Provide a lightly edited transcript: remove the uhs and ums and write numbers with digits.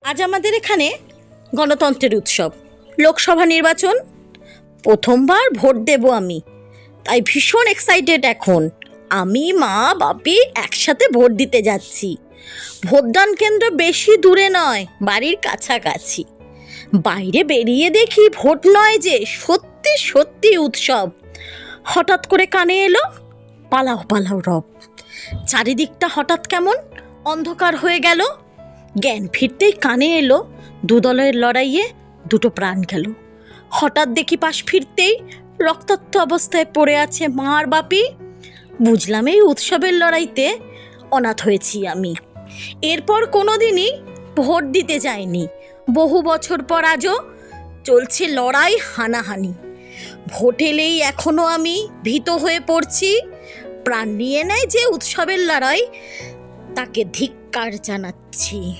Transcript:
আজ আমাদের এখানে গণতন্ত্রের উৎসব, লোকসভা নির্বাচন। প্রথমবার ভোট দেব আমি, তাই ভীষণ এক্সাইটেড এখন। আমি, মা, বাপি একসাথে ভোট দিতে যাচ্ছি। ভোটদান কেন্দ্র বেশি দূরে নয়, বাড়ির কাছাকাছি। বাইরে বেরিয়ে দেখি ভোট নয় যে, সত্যি সত্যি উৎসব। হঠাৎ করে কানে এলো পালাও পালাও রব। চারিদিকটা হঠাৎ কেমন অন্ধকার হয়ে গেল। জ্ঞান ফিরতেই কানে এলো দু দলের লড়াইয়ে দুটো প্রাণ গেল। হঠাৎ দেখি পাশ ফিরতেই রক্তাক্ত অবস্থায় পড়ে আছে মা আর বাপি। বুঝলাম এই উৎসবের লড়াইতে অনাথ হয়েছি আমি। এরপর কোনোদিনই ভোট দিতে যাইনি। বহু বছর পর আজও চলছে লড়াই, হানাহানি। ভোট এলেই এখনো আমি ভীত হয়ে পড়ছি। প্রাণ নিয়ে নেয় যে উৎসবের লড়াই, তাকে ধিক্কার জানাচ্ছি।